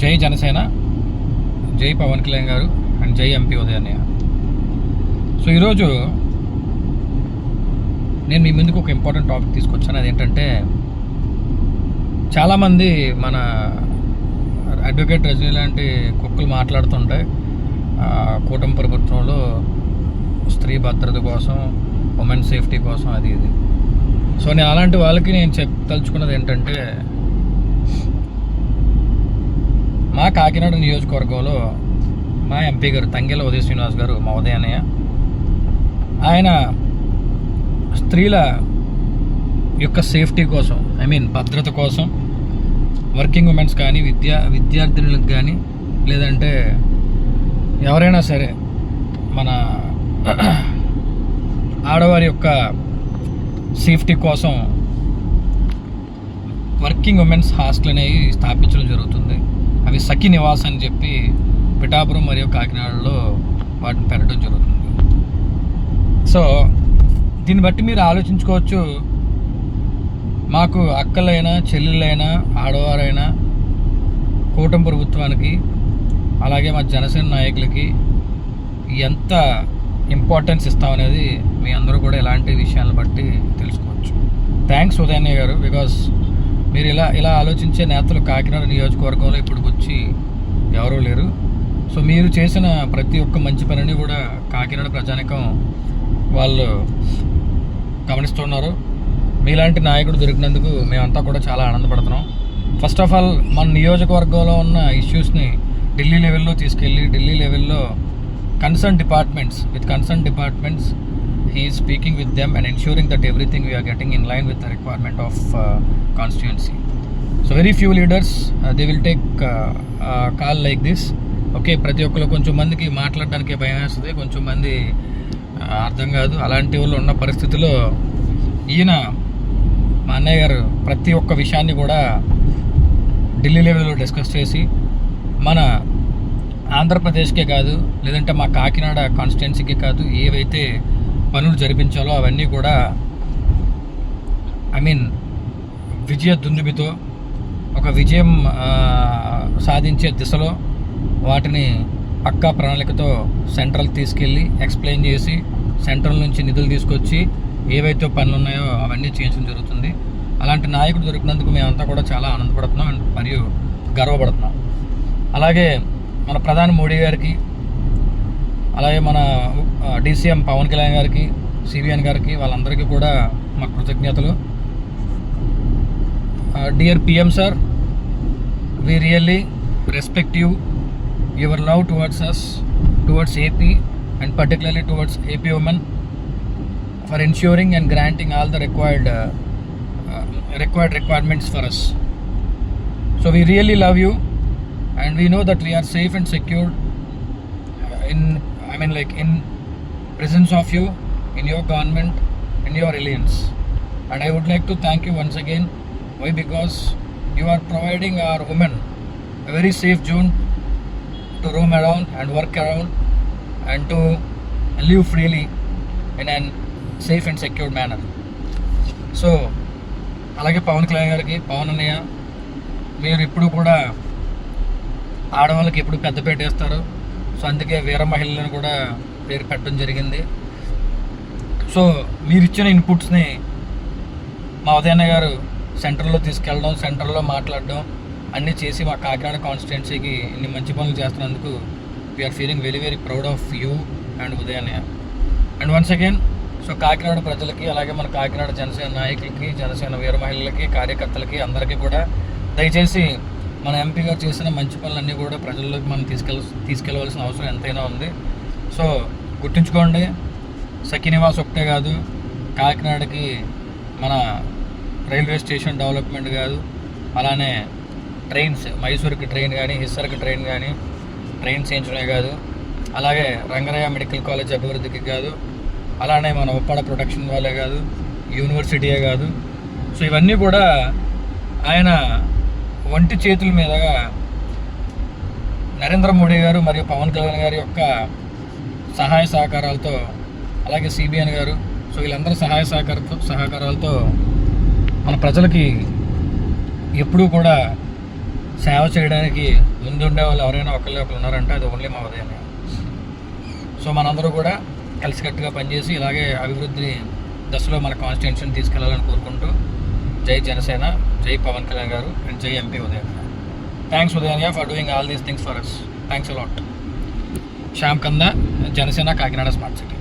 జై జనసేన, జై పవన్ కళ్యాణ్ గారు అండ్ జై ఎంపీ ఉదయన్నయ్య. సో ఈరోజు నేను మీ ముందుకు ఒక ఇంపార్టెంట్ టాపిక్ తీసుకొచ్చాను. అదేంటంటే, చాలామంది మన అడ్వకేట్ రజనీ లాంటి కుక్కలు మాట్లాడుతుంటే కూటమి ప్రభుత్వంలో స్త్రీ భద్రత కోసం, ఉమెన్ సేఫ్టీ కోసం అది ఇది. సో నేను అలాంటి వాళ్ళకి నేను తలుచుకున్నది ఏంటంటే, మా కాకినాడ నియోజకవర్గంలో మా ఎంపీ గారు తంగెల ఉదయ శ్రీనివాస్ గారు, మా ఉదయన్నయ్య, ఆయన స్త్రీల యొక్క సేఫ్టీ కోసం, భద్రత కోసం, వర్కింగ్ ఉమెన్స్ కానీ, విద్యార్థినులకు కానీ, లేదంటే ఎవరైనా సరే మన ఆడవారి యొక్క సేఫ్టీ కోసం వర్కింగ్ ఉమెన్స్ హాస్టల్ అనేవి స్థాపించడం జరుగుతుంది. అవి సఖి నివాస్ అని చెప్పి పిఠాపురం మరియు కాకినాడలో వాటిని పెట్టడం జరుగుతుంది. సో దీన్ని బట్టి మీరు ఆలోచించుకోవచ్చు, మాకు అక్కలైనా, చెల్లెళ్ళైనా, ఆడవారైనా కూటమి ప్రభుత్వానికి, అలాగే మా జనసేన నాయకులకి ఎంత ఇంపార్టెన్స్ ఇస్తామనేది మీ అందరూ కూడా ఇలాంటి విషయాలను బట్టి తెలుసుకోవచ్చు. థ్యాంక్స్ ఉదయన్నయ్య గారు, బికాస్ మీరు ఇలా ఆలోచించే నేతలు కాకినాడ నియోజకవర్గంలో ఇప్పుడు వచ్చి ఎవరూ లేరు. సో మీరు చేసిన ప్రతి ఒక్క మంచి పనిని కూడా కాకినాడ ప్రజానికం వాళ్ళు గమనిస్తున్నారు. మీలాంటి నాయకుడు దొరికినందుకు మేమంతా కూడా చాలా ఆనందపడుతున్నాం. ఫస్ట్ ఆఫ్ ఆల్, మన నియోజకవర్గంలో ఉన్న ఇష్యూస్ని ఢిల్లీ లెవెల్లో తీసుకెళ్ళి, ఢిల్లీ లెవెల్లో concern departments he is speaking with them and ensuring that everything we are getting in line with the requirement of constituency. So very few leaders they will take call like this. Okay, ప్రతి ఒక్కరు కొంచెం మందికి మాట్లాడడానికి భయం వేస్తుంది, కొంచెం మంది అర్థం కాదు. అలాంటి వాళ్ళు ఉన్న పరిస్థితిలో ఈయన మా అన్నయ్య గారు ప్రతి ఒక్క విషయాన్ని కూడా ఢిల్లీ లెవెల్లో డిస్కస్ చేసి, మన ఆంధ్రప్రదేశ్కే కాదు, లేదంటే మా కాకినాడ కాన్స్టిట్యున్సీకే కాదు, ఏవైతే పనులు జరిపించాలో అవన్నీ కూడా విజయ దుందుబితో ఒక విజయం సాధించే దిశలో వాటిని పక్కా ప్రణాళికతో సెంట్రల్ తీసుకెళ్ళి ఎక్స్ప్లెయిన్ చేసి, సెంట్రల్ నుంచి నిధులు తీసుకొచ్చి ఏవైతే పనులు ఉన్నాయో అవన్నీ చేయించడం జరుగుతుంది. అలాంటి నాయకుడు దొరికినందుకు మేమంతా కూడా చాలా ఆనందపడుతున్నాం మరియు గర్వపడుతున్నాం. అలాగే మన ప్రధాని మోడీ గారికి, అలాగే మన డీసీఎం పవన్ కళ్యాణ్ గారికి, సిబిఎన్ గారికి, వాళ్ళందరికీ కూడా మా కృతజ్ఞతలు. Dear PM sir, we really respect your love towards AP and particularly towards AP women for ensuring and granting all the required requirements for us. So we really love you and we know that we are safe and secure in presence of you, in your government, in your alliance. And I would like to thank you once again. Why? Because you are providing our women a very safe zone to roam around and work around and to live freely in a safe and secure manner. So అలాగే పవన్ కళ్యాణ్ గారికి, పవన్ అన్నయ్య, మీరు ఇప్పుడు కూడా ఆడవాళ్ళకి ఎప్పుడు పెద్దపేట వేస్తారు. So అందుకే వీర మహిళలను కూడా పేరు పెట్టడం జరిగింది. సో మీరు ఇచ్చిన ఇన్పుట్స్ని మా ఉదయన్న గారు సెంటర్లో తీసుకెళ్ళడం, సెంటర్లో మాట్లాడడం అన్నీ చేసి మా కాకినాడ కాన్స్టిట్యున్సీకి ఇన్ని మంచి పనులు చేస్తున్నందుకు we are feeling very very proud of you and ఉదయన్నయ్య. And once again, so Kakinada ప్రజలకి, అలాగే మన కాకినాడ జనసేన నాయకులకి, జనసేన వీర మహిళలకి, కార్యకర్తలకి అందరికీ కూడా దయచేసి మన ఎంపీ గారు చేసిన మంచి పనులన్నీ కూడా ప్రజల్లోకి మనం తీసుకెళ్ళవలసిన అవసరం ఎంతైనా ఉంది. సో గుర్తుంచుకోండి, సఖి నివాస్ ఒకటే కాదు, కాకినాడకి మన రైల్వే స్టేషన్ డెవలప్మెంట్ కాదు, అలానే ట్రైన్స్, మైసూర్కి ట్రైన్ కానీ, హిస్సర్కి ట్రైన్ కానీ, ట్రైన్స్ వేయించడమే కాదు, అలాగే రంగరాయ మెడికల్ కాలేజ్ అభివృద్ధికి కాదు, అలానే మన ఉప్పాడ ప్రొటెక్షన్ వాళ్ళే కాదు, యూనివర్సిటీయే కాదు. సో ఇవన్నీ కూడా ఆయన ఒంటి చేతుల మీదుగా నరేంద్ర మోడీ గారు మరియు పవన్ కళ్యాణ్ గారి యొక్క సహాయ సహకారాలతో, అలాగే సిబిఎన్ గారు, సో వీళ్ళందరూ సహకారాలతో మన ప్రజలకి ఎప్పుడూ కూడా సేవ చేయడానికి ముందుండే వాళ్ళు ఎవరైనా ఒకళ్ళు ఉన్నారంటే అది ఓన్లీ మా ఉదయనే. సో మనందరూ కూడా కలిసికట్టుగా పనిచేసి ఇలాగే అభివృద్ధి దశలో మన కాన్స్టిట్యూన్సీని తీసుకెళ్లాలని కోరుకుంటూ జై జనసేన, జై పవన్ కళ్యాణ్ గారు అండ్ జై ఎంపీ ఉదయన్య. థ్యాంక్స్ ఉదయన్య for doing all these things for us. Thanks a lot. Shyam Kanda, Janasena, Kakinada smart city.